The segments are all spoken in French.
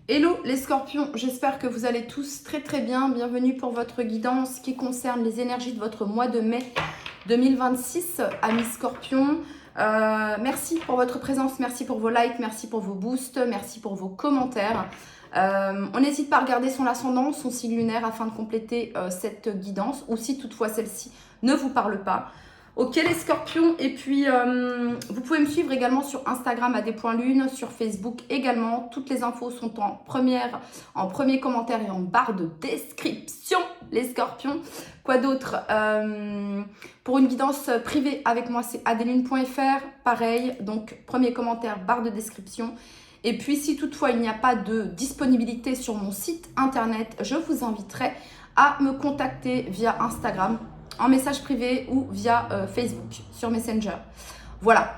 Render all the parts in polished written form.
Hello les scorpions, j'espère que vous allez tous très très bien. Bienvenue pour votre guidance qui concerne les énergies de votre mois de mai 2026, amis scorpions. Merci pour votre présence, merci pour vos likes, merci pour vos boosts, merci pour vos commentaires. On n'hésite pas à regarder son ascendant, son signe lunaire afin de compléter cette guidance, ou si toutefois celle-ci ne vous parle pas. Ok les scorpions, et puis vous pouvez me suivre également sur Instagram à des.lune, sur Facebook également. Toutes les infos sont en premier commentaire et en barre de description les scorpions. Quoi d'autre pour une guidance privée avec moi, c'est adelune.fr, pareil, donc premier commentaire, barre de description. Et puis si toutefois il n'y a pas de disponibilité sur mon site internet, je vous inviterai à me contacter via Instagram, en message privé ou via Facebook, sur Messenger. Voilà.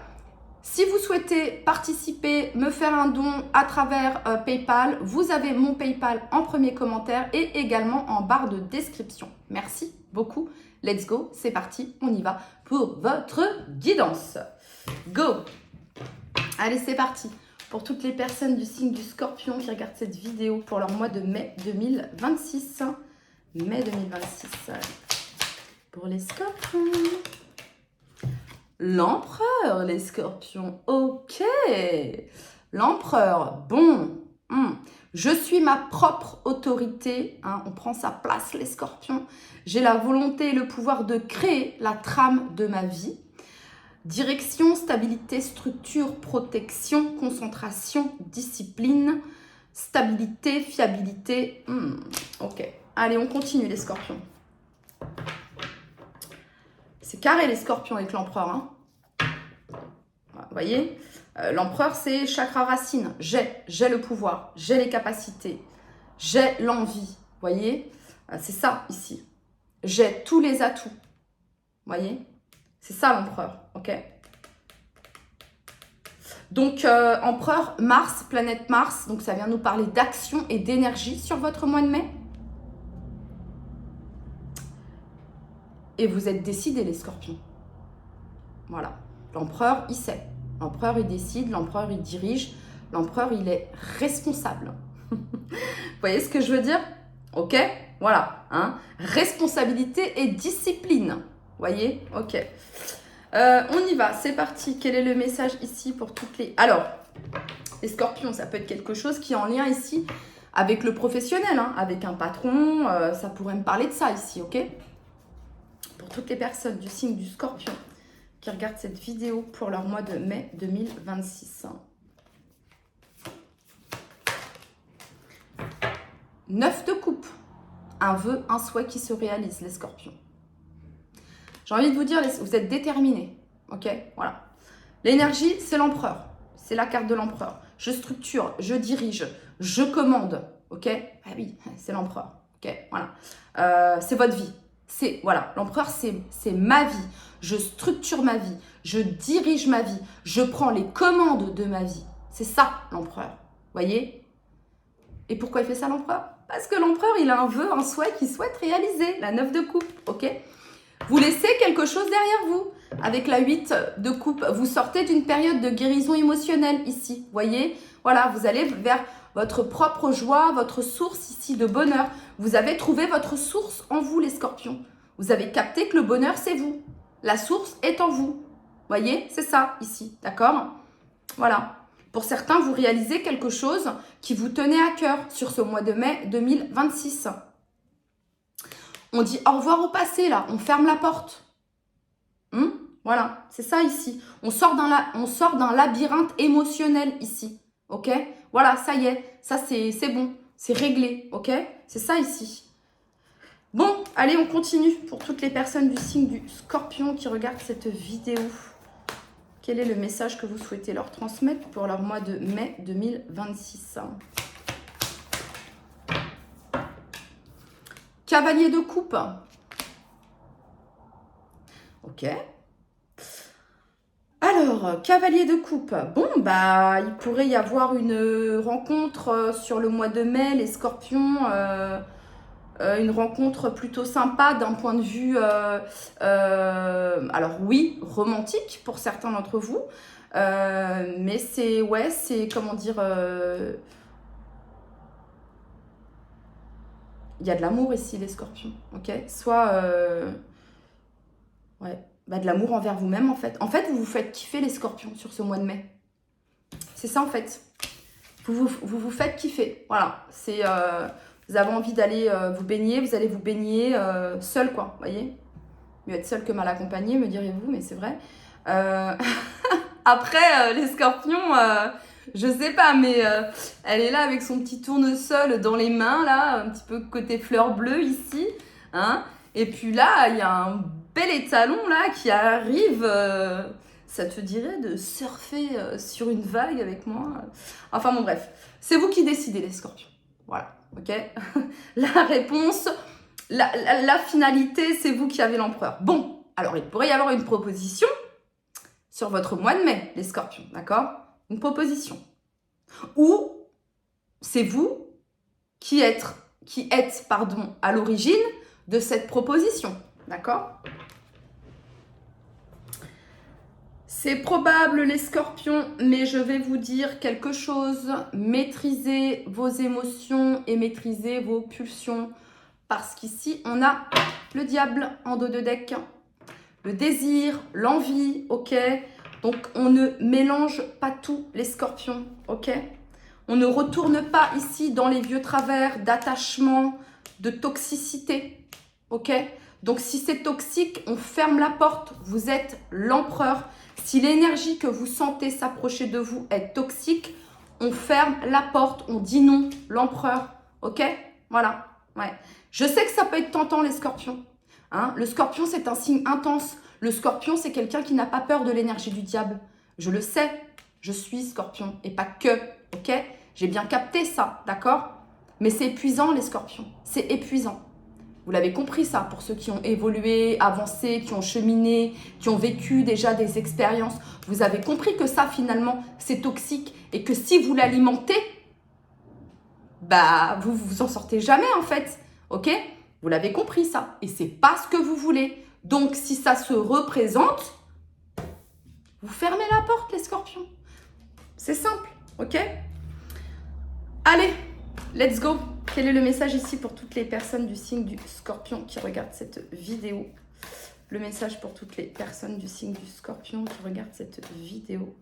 Si vous souhaitez participer, me faire un don à travers PayPal, vous avez mon PayPal en premier commentaire et également en barre de description. Merci beaucoup. Let's go, c'est parti, on y va pour votre guidance. Go! Allez, c'est parti. Pour toutes les personnes du signe du Scorpion qui regardent cette vidéo pour leur mois de mai 2026. Mai 2026. Pour les scorpions. L'empereur, les scorpions. Ok. L'empereur. Bon. Je suis ma propre autorité. Hein, on prend sa place, les scorpions. J'ai la volonté et le pouvoir de créer la trame de ma vie. Direction, stabilité, structure, protection, concentration, discipline, stabilité, fiabilité. Ok. Allez, on continue, les scorpions. C'est carré les scorpions avec l'empereur. Hein. Vous voyez, l'empereur, c'est chakra racine. J'ai le pouvoir, j'ai les capacités, j'ai l'envie. Vous voyez, c'est ça ici. J'ai tous les atouts. Vous voyez, c'est ça l'empereur. Ok. Donc, empereur, Mars, planète Mars. Donc, ça vient nous parler d'action et d'énergie sur votre mois de mai. Et vous êtes décidés, les scorpions. Voilà. L'empereur, il sait. L'empereur, il décide. L'empereur, il dirige. L'empereur, il est responsable. Vous voyez ce que je veux dire? Ok? Voilà. Hein? Responsabilité et discipline. Vous voyez? Ok. On y va. C'est parti. Quel est le message ici pour toutes les... Alors, les scorpions, ça peut être quelque chose qui est en lien ici avec le professionnel. Hein? Avec un patron. Ça pourrait me parler de ça ici. Ok? Pour toutes les personnes du signe du Scorpion qui regardent cette vidéo pour leur mois de mai 2026. 9 de coupe. Un vœu, un souhait qui se réalise, les Scorpions. J'ai envie de vous dire, vous êtes déterminés. Ok, voilà. L'énergie, c'est l'empereur. C'est la carte de l'empereur. Je structure, je dirige, je commande. Ok, ah oui, c'est l'empereur. Ok, voilà. C'est votre vie. Voilà, l'empereur, c'est ma vie. Je structure ma vie. Je dirige ma vie. Je prends les commandes de ma vie. C'est ça, l'empereur. Voyez? Et pourquoi il fait ça, l'empereur? Parce que l'empereur, il a un vœu, un souhait qu'il souhaite réaliser. La 9 de coupe, ok? Vous laissez quelque chose derrière vous. Avec la 8 de coupe, vous sortez d'une période de guérison émotionnelle ici. Voyez? Voilà, vous allez vers votre propre joie, votre source ici de bonheur. Vous avez trouvé votre source en vous, les scorpions. Vous avez capté que le bonheur, c'est vous. La source est en vous. Voyez, c'est ça ici, d'accord? Voilà. Pour certains, vous réalisez quelque chose qui vous tenait à cœur sur ce mois de mai 2026. On dit au revoir au passé, là. On ferme la porte. Voilà, c'est ça ici. On sort d'un labyrinthe émotionnel ici. Ok? Voilà, ça y est. Ça, c'est bon. C'est réglé. Ok? C'est ça ici. Bon, allez, on continue. Pour toutes les personnes du signe du Scorpion qui regardent cette vidéo, quel est le message que vous souhaitez leur transmettre pour leur mois de mai 2026? Cavalier de coupe. Ok. Alors, cavalier de coupe. Bon, bah, il pourrait y avoir une rencontre sur le mois de mai, les scorpions. Une rencontre plutôt sympa d'un point de vue, alors oui, romantique pour certains d'entre vous. Mais c'est, ouais, c'est, comment dire... il y a de l'amour ici, les scorpions, ok? Soit, ouais, bah, de l'amour envers vous-même, en fait. En fait, vous vous faites kiffer, les scorpions, sur ce mois de mai. C'est ça, en fait. Vous faites kiffer, voilà. C'est, vous avez envie d'aller vous baigner, vous allez vous baigner seul, quoi, vous voyez? Mieux être seul que mal accompagné, me direz-vous, mais c'est vrai. Après, les scorpions, je sais pas, mais elle est là avec son petit tournesol dans les mains, là, un petit peu côté fleur bleue ici. Hein. Et puis là, il y a un bel étalon, là, qui arrive. Ça te dirait de surfer sur une vague avec moi? Enfin bon, bref. C'est vous qui décidez, les scorpions. Voilà, ok? La réponse, la finalité, c'est vous qui avez l'empereur. Bon, alors il pourrait y avoir une proposition sur votre mois de mai, les scorpions, d'accord? Une proposition. Ou c'est vous qui êtes à l'origine de cette proposition, d'accord? C'est probable, les scorpions, mais je vais vous dire quelque chose. Maîtrisez vos émotions et maîtrisez vos pulsions. Parce qu'ici, on a le diable en dos de deck. Le désir, l'envie, ok? Donc, on ne mélange pas tout, les scorpions, ok? On ne retourne pas ici dans les vieux travers d'attachement, de toxicité, ok? Donc, si c'est toxique, on ferme la porte. Vous êtes l'empereur. Si l'énergie que vous sentez s'approcher de vous est toxique, on ferme la porte. On dit non, l'empereur, ok? Voilà, ouais. Je sais que ça peut être tentant, les scorpions. Hein, le scorpion, c'est un signe intense. Le scorpion, c'est quelqu'un qui n'a pas peur de l'énergie du diable. Je le sais, je suis scorpion et pas que, ok? J'ai bien capté ça, d'accord? Mais c'est épuisant, les scorpions. C'est épuisant. Vous l'avez compris, ça, pour ceux qui ont évolué, avancé, qui ont cheminé, qui ont vécu déjà des expériences. Vous avez compris que ça, finalement, c'est toxique et que si vous l'alimentez, bah, vous en sortez jamais, en fait, ok? Vous l'avez compris, ça. Et c'est pas ce que vous voulez. Donc, si ça se représente, vous fermez la porte, les scorpions. C'est simple, ok? Allez, let's go. Quel est le message ici pour toutes les personnes du signe du scorpion qui regardent cette vidéo? Le message pour toutes les personnes du signe du scorpion qui regardent cette vidéo.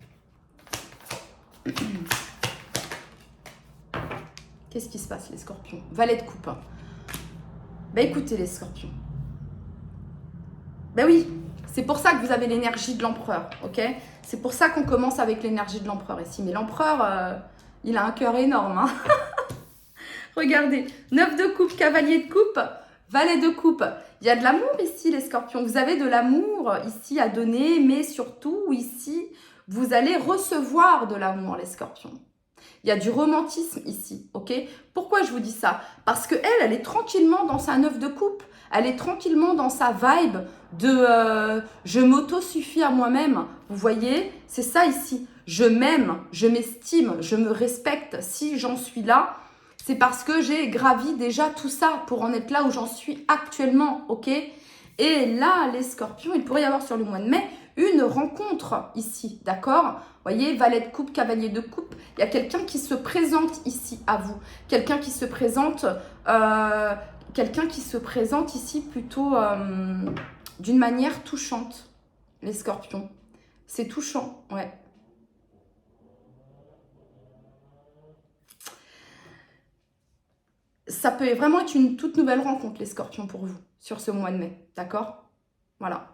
Qu'est-ce qui se passe, les scorpions? Valet de coupe. Bah écoutez, les scorpions. Ben oui, c'est pour ça que vous avez l'énergie de l'empereur, ok? C'est pour ça qu'on commence avec l'énergie de l'empereur ici. Mais l'empereur, il a un cœur énorme, hein. Regardez, 9 de coupe, cavalier de coupe, valet de coupe. Il y a de l'amour ici, les scorpions. Vous avez de l'amour ici à donner, mais surtout ici, vous allez recevoir de l'amour, les scorpions. Il y a du romantisme ici, ok? Pourquoi je vous dis ça? Parce qu'elle, elle est tranquillement dans sa 9 de coupe. Elle est tranquillement dans sa vibe de je m'auto-suffis à moi-même. Vous voyez? C'est ça ici. Je m'aime, je m'estime, je me respecte. Si j'en suis là, c'est parce que j'ai gravi déjà tout ça pour en être là où j'en suis actuellement, ok? Et là, les scorpions, il pourrait y avoir sur le mois de mai une rencontre ici, d'accord? Vous voyez, valet de coupe, cavalier de coupe, il y a quelqu'un qui se présente ici à vous. Quelqu'un qui se présente ici plutôt d'une manière touchante, les scorpions. C'est touchant, ouais. Ça peut vraiment être une toute nouvelle rencontre, les scorpions, pour vous, sur ce mois de mai, d'accord? Voilà.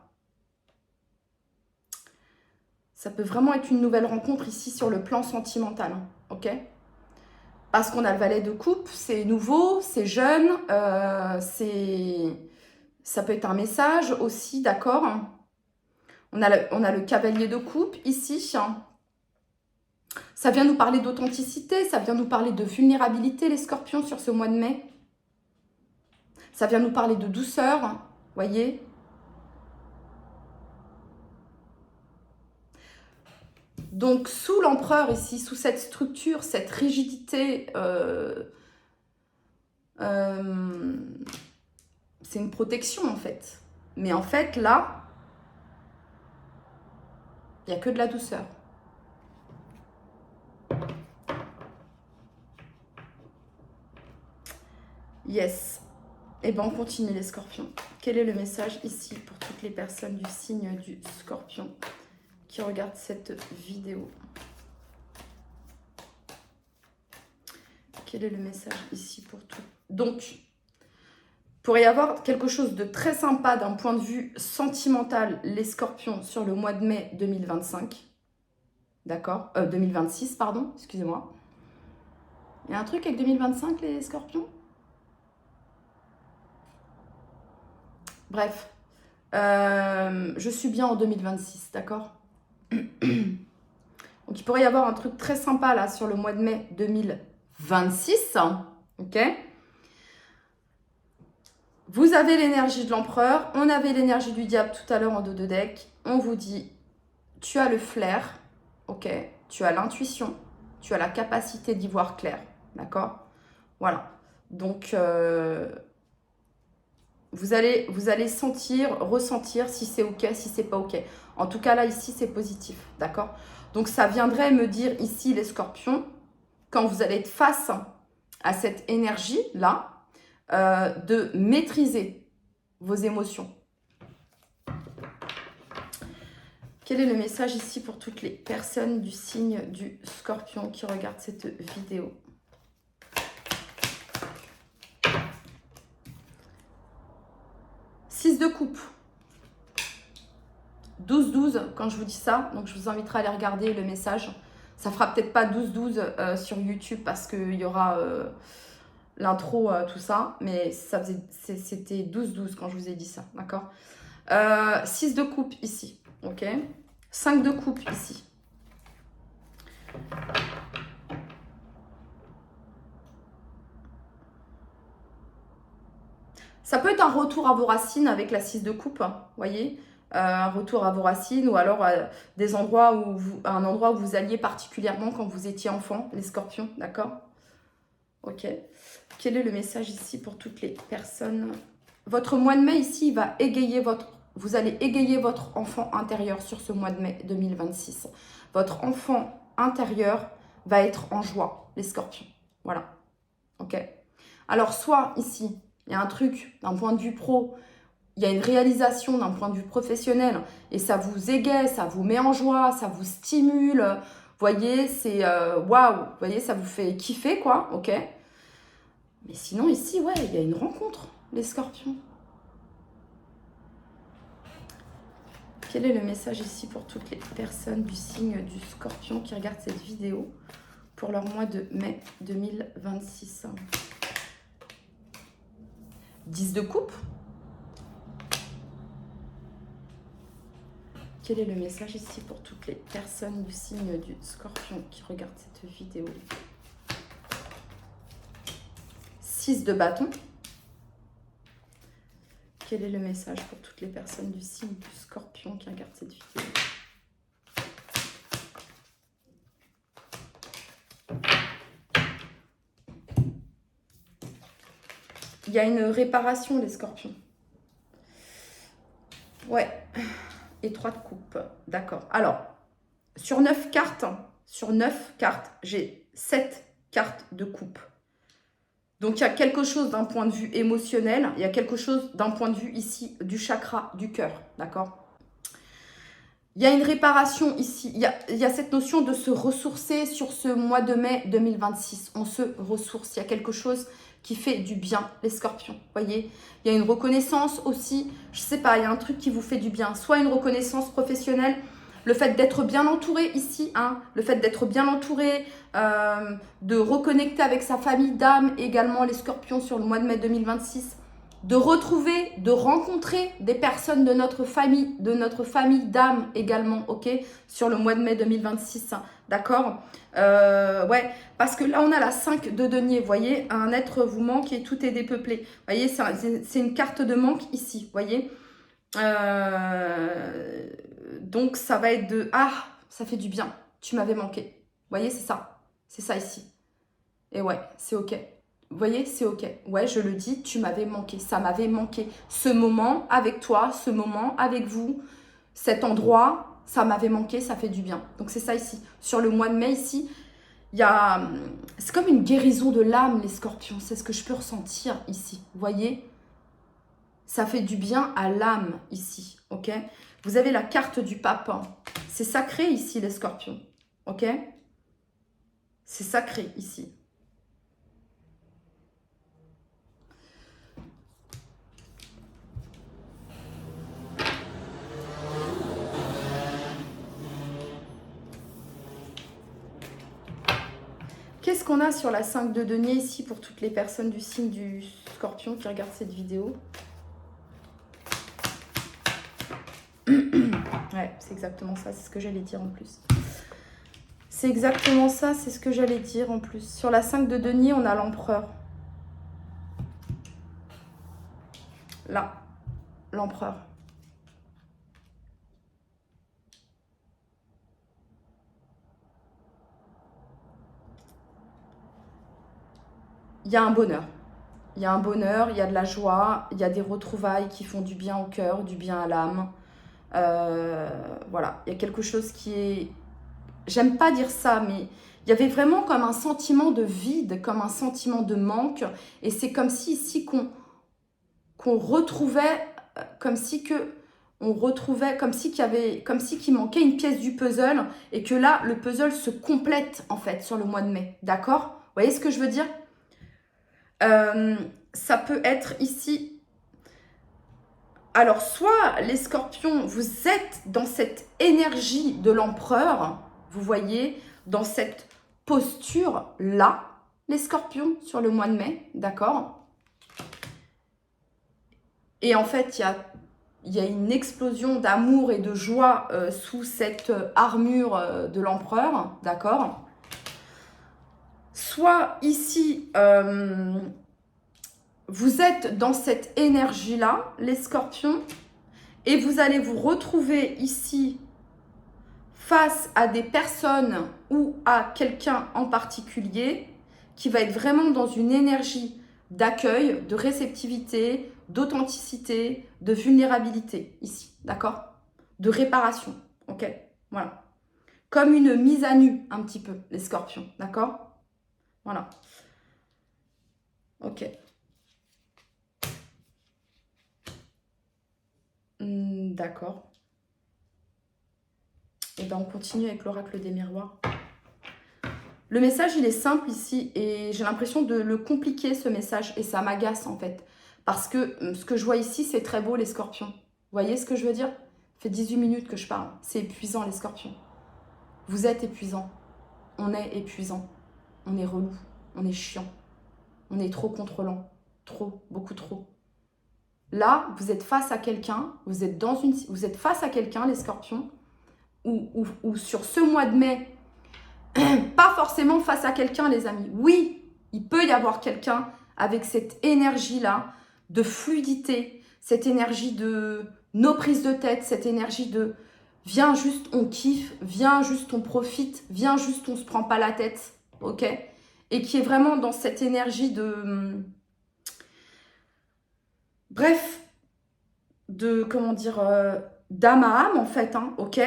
Ça peut vraiment être une nouvelle rencontre ici sur le plan sentimental, hein, ok? Parce qu'on a le valet de coupe, c'est nouveau, c'est jeune, ça peut être un message aussi, d'accord? On a le cavalier de coupe ici. Ça vient nous parler d'authenticité, ça vient nous parler de vulnérabilité, les scorpions, sur ce mois de mai. Ça vient nous parler de douceur, voyez? Donc, sous l'empereur ici, sous cette structure, cette rigidité, c'est une protection en fait. Mais en fait, là, il n'y a que de la douceur. Yes. Et ben on continue les scorpions. Quel est le message ici pour toutes les personnes du signe du scorpion qui regardent cette vidéo? Quel est le message ici pour tout? Donc, pourrait y avoir quelque chose de très sympa d'un point de vue sentimental, les scorpions, sur le mois de mai 2025. D'accord, 2026, pardon, excusez-moi. Il y a un truc avec 2025, les scorpions? Bref, je suis bien en 2026, d'accord? Donc, il pourrait y avoir un truc très sympa là sur le mois de mai 2026, ok? Vous avez l'énergie de l'empereur, on avait l'énergie du diable tout à l'heure en dos de deck. On vous dit, tu as le flair, ok? Tu as l'intuition, tu as la capacité d'y voir clair, d'accord? Voilà. Donc, vous allez sentir, ressentir si c'est ok, si c'est pas ok. En tout cas, là, ici, c'est positif, d'accord? Donc, ça viendrait me dire ici, les scorpions, quand vous allez être face à cette énergie-là, de maîtriser vos émotions. Quel est le message ici pour toutes les personnes du signe du scorpion qui regardent cette vidéo? Six de coupe. 12-12 quand je vous dis ça. Donc, je vous inviterai à aller regarder le message. Ça fera peut-être pas 12-12 sur YouTube parce qu'il y aura l'intro, tout ça. Mais c'était 12-12 quand je vous ai dit ça. D'accord? 6 de coupe ici. Ok? 5 de coupe ici. Ça peut être un retour à vos racines avec la 6 de coupe, vous voyez, un retour à vos racines ou alors des endroits où un endroit où vous alliez particulièrement quand vous étiez enfant, les scorpions, d'accord? Ok. Quel est le message ici pour toutes les personnes? Votre mois de mai ici, il va égayer vous allez égayer votre enfant intérieur sur ce mois de mai 2026. Votre enfant intérieur va être en joie, les scorpions. Voilà. Ok. Alors, soit ici, il y a un truc d'un point de vue pro, il y a une réalisation d'un point de vue professionnel et ça vous égaye, ça vous met en joie, ça vous stimule. Vous voyez, c'est waouh, vous voyez, ça vous fait kiffer, quoi, ok? Mais sinon, ici, ouais, il y a une rencontre, les scorpions. Quel est le message ici pour toutes les personnes du signe du scorpion qui regardent cette vidéo pour leur mois de mai 2026? 10 de coupe. Quel est le message ici pour toutes les personnes du signe du scorpion qui regardent cette vidéo? 6 de bâton. Quel est le message pour toutes les personnes du signe du scorpion qui regardent cette vidéo? Il y a une réparation, les scorpions. Ouais. Et 3 de coupe. D'accord. Alors, sur 9 cartes, j'ai 7 cartes de coupe. Donc, il y a quelque chose d'un point de vue émotionnel. Il y a quelque chose d'un point de vue ici du chakra du cœur. D'accord? Il y a une réparation ici. Il y a cette notion de se ressourcer sur ce mois de mai 2026. On se ressource. Il y a quelque chose qui fait du bien, les scorpions. Voyez, il y a une reconnaissance aussi. Je sais pas, il y a un truc qui vous fait du bien. Soit une reconnaissance professionnelle, le fait d'être bien entouré ici, hein, le fait d'être bien entouré, de reconnecter avec sa famille d'âme également, les scorpions, sur le mois de mai 2026. De retrouver, de rencontrer des personnes de notre famille d'âme également, ok, sur le mois de mai 2026, hein, d'accord? Ouais, parce que là, on a la 5 de denier, vous voyez, un être vous manque et tout est dépeuplé. Vous voyez, c'est une carte de manque ici, vous voyez. Donc, ça va être de, ah, ça fait du bien, tu m'avais manqué. Vous voyez, c'est ça ici. Et ouais, c'est ok. Vous voyez, c'est ok. Ouais, je le dis, tu m'avais manqué. Ça m'avait manqué. Ce moment avec toi, ce moment avec vous, cet endroit, ça m'avait manqué, ça fait du bien. Donc, c'est ça ici. Sur le mois de mai, ici, c'est comme une guérison de l'âme, les scorpions. C'est ce que je peux ressentir ici. Vous voyez? Ça fait du bien à l'âme ici, ok? Vous avez la carte du pape. C'est sacré ici, les scorpions, ok? C'est sacré ici. Qu'est-ce qu'on a sur la 5 de denier ici pour toutes les personnes du signe du scorpion qui regardent cette vidéo? Ouais, c'est exactement ça, c'est ce que j'allais dire en plus. C'est exactement ça, c'est ce que j'allais dire en plus. Sur la 5 de denier, on a l'empereur. Là, l'empereur. Il y a un bonheur. Il y a un bonheur, il y a de la joie, il y a des retrouvailles qui font du bien au cœur, du bien à l'âme. Voilà, il y a quelque chose qui est... J'aime pas dire ça, mais il y avait vraiment comme un sentiment de vide, comme un sentiment de manque. Et c'est comme si ici qu'on retrouvait, comme si que... On retrouvait comme si qu'il manquait une pièce du puzzle et que là, le puzzle se complète en fait sur le mois de mai. D'accord? Vous voyez ce que je veux dire? Ça peut être ici. Alors, soit les scorpions, vous êtes dans cette énergie de l'empereur, vous voyez, dans cette posture-là, les scorpions, sur le mois de mai, d'accord? Et en fait, il y a une explosion d'amour et de joie sous cette armure de l'empereur, d'accord? Soit ici, vous êtes dans cette énergie-là, les scorpions, et vous allez vous retrouver ici face à des personnes ou à quelqu'un en particulier qui va être vraiment dans une énergie d'accueil, de réceptivité, d'authenticité, de vulnérabilité ici, d'accord? De réparation, ok? Voilà. Comme une mise à nu un petit peu, les scorpions, d'accord? Voilà. Ok. D'accord. Et bien on continue avec l'oracle des miroirs. Le message, il est simple ici et j'ai l'impression de le compliquer, ce message. Et ça m'agace en fait. Parce que ce que je vois ici, c'est très beau, les scorpions. Vous voyez ce que je veux dire? Ça fait 18 minutes que je parle. C'est épuisant, les scorpions. Vous êtes épuisant. On est épuisant. On est relou. On est chiant. On est trop contrôlant. Trop, beaucoup trop. Là, vous êtes face à quelqu'un. Vous êtes face à quelqu'un, les scorpions. Ou sur ce mois de mai, pas forcément face à quelqu'un, les amis. Oui, il peut y avoir quelqu'un avec cette énergie-là de fluidité, cette énergie de nos prises de tête, cette énergie de viens juste, on kiffe, viens juste, on profite, viens juste, on se prend pas la tête, ok? Et qui est vraiment dans cette énergie de... Bref, de, comment dire, d'âme à âme, en fait, hein, ok?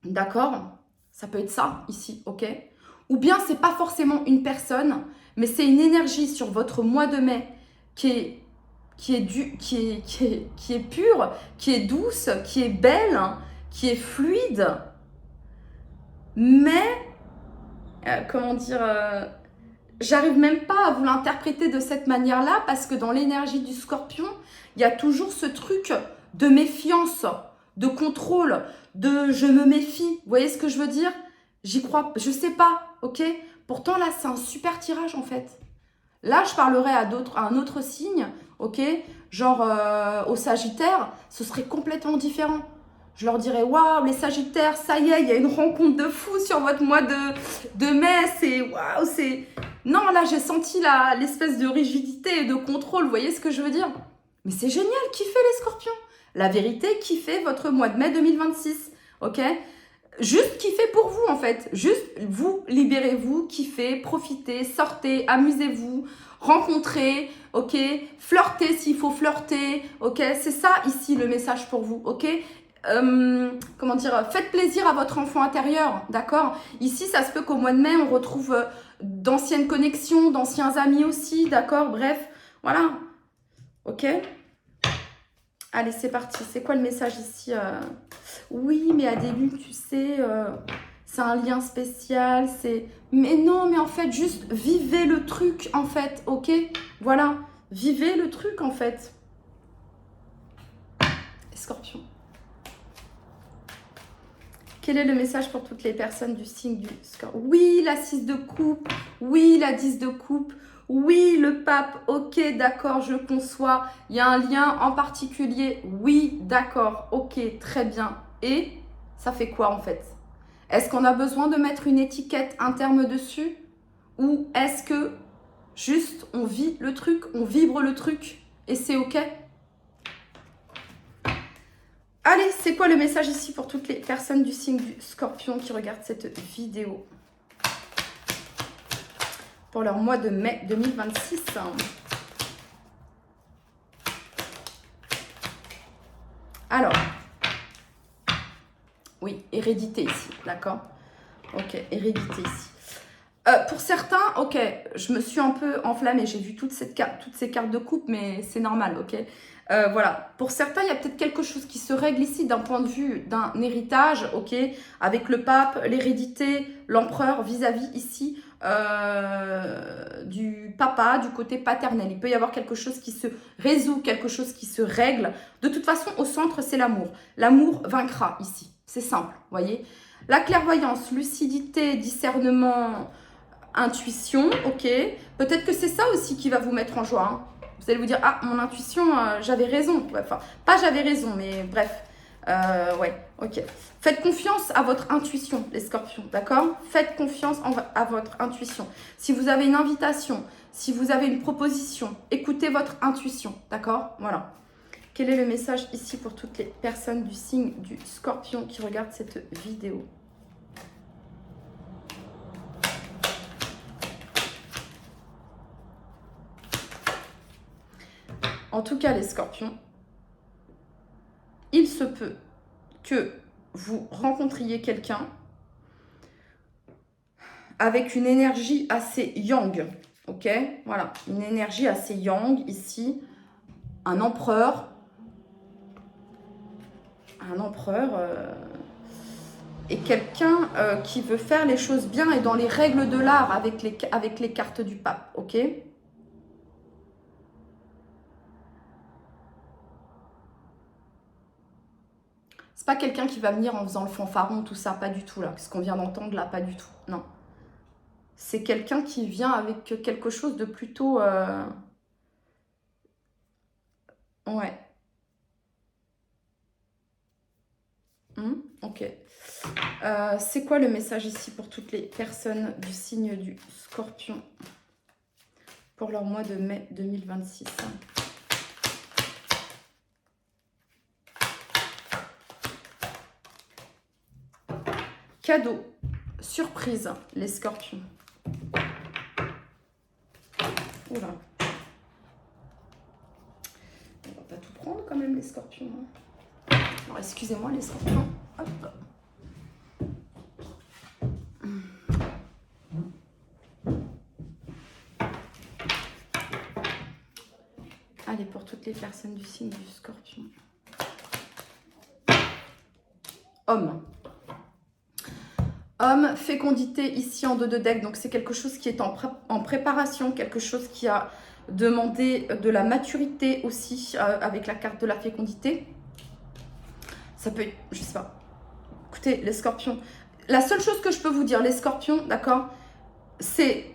D'accord? Ça peut être ça, ici, ok? Ou bien, c'est pas forcément une personne, mais c'est une énergie sur votre mois de mai qui est pure, qui est douce, qui est belle, qui est fluide. Mais, comment dire, j'arrive même pas à vous l'interpréter de cette manière-là parce que dans l'énergie du scorpion, il y a toujours ce truc de méfiance, de contrôle, de je me méfie. Vous voyez ce que je veux dire? J'y crois, je sais pas, ok? Pourtant là, c'est un super tirage en fait. Là, je parlerai à un autre signe, ok? Genre au Sagittaire, ce serait complètement différent. Je leur dirais, waouh, les Sagittaires, ça y est, il y a une rencontre de fou sur votre mois de mai. C'est waouh, c'est... Non, là, j'ai senti l'espèce de rigidité et de contrôle. Vous voyez ce que je veux dire? Mais c'est génial, kiffez les scorpions. La vérité, kiffez votre mois de mai 2026, ok? Juste kiffez pour vous, en fait. Juste, vous, libérez-vous, kiffez, profitez, sortez, amusez-vous, rencontrez, ok? Flirtez s'il faut flirter, ok? C'est ça, ici, le message pour vous, ok? Comment dire, faites plaisir à votre enfant intérieur, d'accord? Ici, ça se peut qu'au mois de mai, on retrouve d'anciennes connexions, d'anciens amis aussi, d'accord? Bref, voilà, ok? Allez, c'est parti. C'est quoi le message ici? Oui, mais à début, tu sais, c'est un lien spécial. Mais non, mais en fait, juste vivez le truc, en fait, ok? Voilà, vivez le truc, en fait. Scorpion. Quel est le message pour toutes les personnes du signe du Scorpion? Oui, la 6 de coupe. Oui, la 10 de coupe. Oui, le pape. Ok, d'accord, je conçois. Il y a un lien en particulier. Oui, d'accord. Ok, très bien. Et ça fait quoi en fait? Est-ce qu'on a besoin de mettre une étiquette, un terme dessus? Ou est-ce que juste on vit le truc, on vibre le truc et c'est ok? Allez, c'est quoi le message ici pour toutes les personnes du signe du Scorpion qui regardent cette vidéo pour leur mois de mai 2026? Alors, oui, hérédité ici, d'accord? Ok, hérédité ici. Pour certains, ok, je me suis un peu enflammée, j'ai vu toutes ces cartes de coupe, mais c'est normal, ok? Voilà, pour certains, il y a peut-être quelque chose qui se règle ici d'un point de vue d'un héritage, ok? Avec le pape, l'hérédité, l'empereur vis-à-vis ici du papa, du côté paternel. Il peut y avoir quelque chose qui se résout, quelque chose qui se règle. De toute façon, au centre, c'est l'amour. L'amour vaincra ici, c'est simple, vous voyez? La clairvoyance, lucidité, discernement, intuition, ok. Peut-être que c'est ça aussi qui va vous mettre en joie. Hein. Vous allez vous dire, ah, mon intuition, j'avais raison. Ouais, enfin, pas j'avais raison, mais bref. Ouais, ok. Faites confiance à votre intuition, les scorpions, d'accord? Faites confiance à votre intuition. Si vous avez une invitation, si vous avez une proposition, écoutez votre intuition, d'accord? Voilà. Quel est le message ici pour toutes les personnes du signe du Scorpion qui regardent cette vidéo? En tout cas, les Scorpions, il se peut que vous rencontriez quelqu'un avec une énergie assez yang, ok? Voilà, une énergie assez yang ici, un empereur, et quelqu'un qui veut faire les choses bien et dans les règles de l'art avec les cartes du pape, ok? C'est pas quelqu'un qui va venir en faisant le fanfaron, tout ça, pas du tout, là. Ce qu'on vient d'entendre, là, pas du tout, non. C'est quelqu'un qui vient avec quelque chose de plutôt... Ouais. Ok. C'est quoi le message ici pour toutes les personnes du signe du Scorpion pour leur mois de mai 2026? Cadeau, surprise, les Scorpions. Oula. On va pas tout prendre quand même, les Scorpions. Alors, excusez-moi, les Scorpions. Hop. Allez, pour toutes les personnes du signe du Scorpion. Homme. Homme, fécondité ici en 2 de deck. Donc, c'est quelque chose qui est en préparation, quelque chose qui a demandé de la maturité aussi avec la carte de la fécondité. Ça peut être, je sais pas. Écoutez, les Scorpions, la seule chose que je peux vous dire, les Scorpions, d'accord, c'est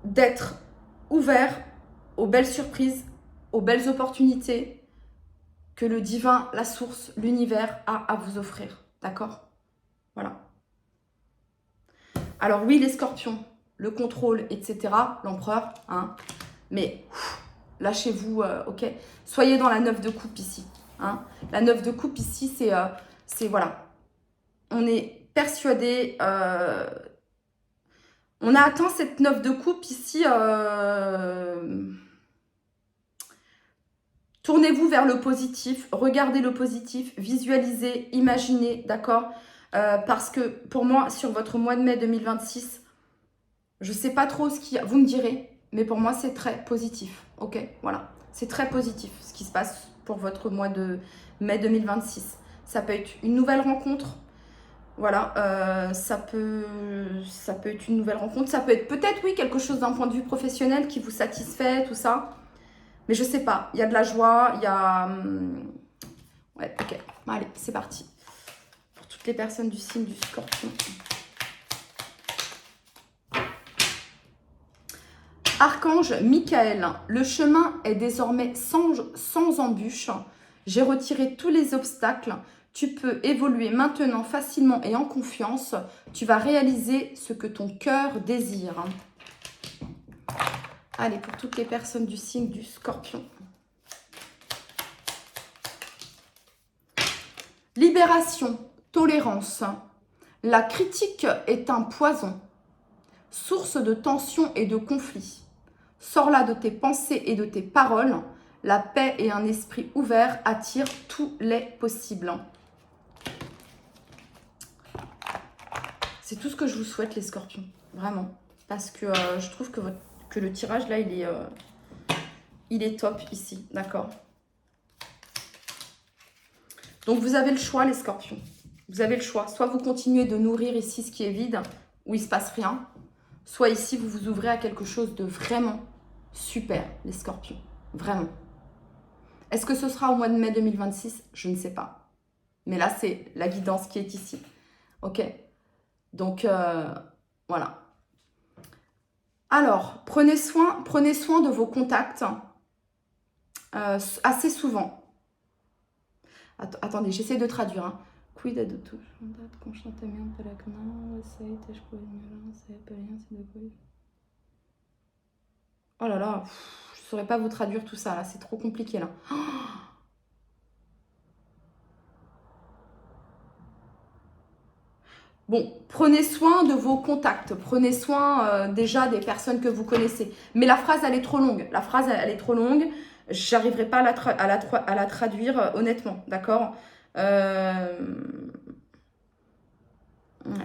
d'être ouvert aux belles surprises, aux belles opportunités que le divin, la source, l'univers a à vous offrir. D'accord? Voilà. Alors oui, les Scorpions, le contrôle, etc., l'empereur, hein, mais lâchez-vous, ok? Soyez dans la 9 de coupe ici. Hein. La 9 de coupe ici, c'est voilà. On est persuadé... on a atteint cette 9 de coupe ici. Tournez-vous vers le positif, regardez le positif, visualisez, imaginez, d'accord? Parce que pour moi, sur votre mois de mai 2026, je ne sais pas trop ce qu'il y a, vous me direz, mais pour moi, c'est très positif, ok? Voilà, c'est très positif ce qui se passe pour votre mois de mai 2026. Ça peut être une nouvelle rencontre. Voilà, ça peut être une nouvelle rencontre. Ça peut être peut-être, oui, quelque chose d'un point de vue professionnel qui vous satisfait, tout ça. Mais je sais pas. Il y a de la joie, il y a... Ouais, ok. Allez, c'est parti. Pour toutes les personnes du signe du Scorpion. Archange Michael, le chemin est désormais sans embûche. J'ai retiré tous les obstacles. Tu peux évoluer maintenant facilement et en confiance. Tu vas réaliser ce que ton cœur désire. Allez, pour toutes les personnes du signe du Scorpion. Libération, tolérance. La critique est un poison, source de tension et de conflit. Sors-la de tes pensées et de tes paroles. La paix et un esprit ouvert attirent tous les possibles. C'est tout ce que je vous souhaite, les Scorpions. Vraiment. Parce que je trouve que le tirage, là, il est top ici. D'accord. Donc, vous avez le choix, les Scorpions. Vous avez le choix. Soit vous continuez de nourrir ici ce qui est vide, où il ne se passe rien. Soit ici, vous vous ouvrez à quelque chose de vraiment super, les Scorpions. Vraiment. Est-ce que ce sera au mois de mai 2026? Je ne sais pas. Mais là, c'est la guidance qui est ici. Ok. Donc, voilà. Alors, prenez soin de vos contacts assez souvent. Attendez, j'essaie de traduire. Hein. Oh là là, je ne saurais pas vous traduire tout ça, là. C'est trop compliqué, là. Oh, bon, prenez soin de vos contacts. Prenez soin déjà des personnes que vous connaissez. Mais la phrase, elle est trop longue. La phrase, elle est trop longue. J'arriverai pas à la traduire honnêtement. D'accord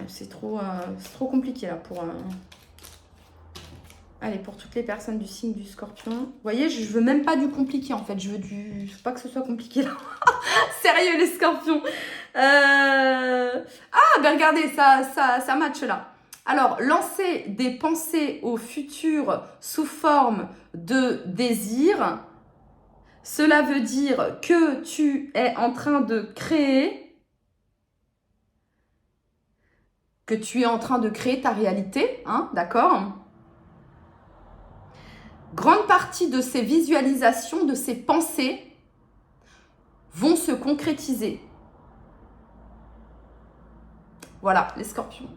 c'est trop compliqué là pour... Allez, pour toutes les personnes du signe du Scorpion. Vous voyez, je veux même pas du compliqué en fait. Je veux pas que ce soit compliqué là. Sérieux les Scorpions. Ah, ben regardez, ça match là. Alors, lancer des pensées au futur sous forme de désir. Cela veut dire que tu es en train de créer... que tu es en train de créer ta réalité, hein, d'accord ? Grande partie de ces visualisations, de ces pensées vont se concrétiser. Voilà, les Scorpions.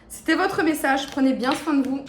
C'était votre message. Prenez bien soin de vous.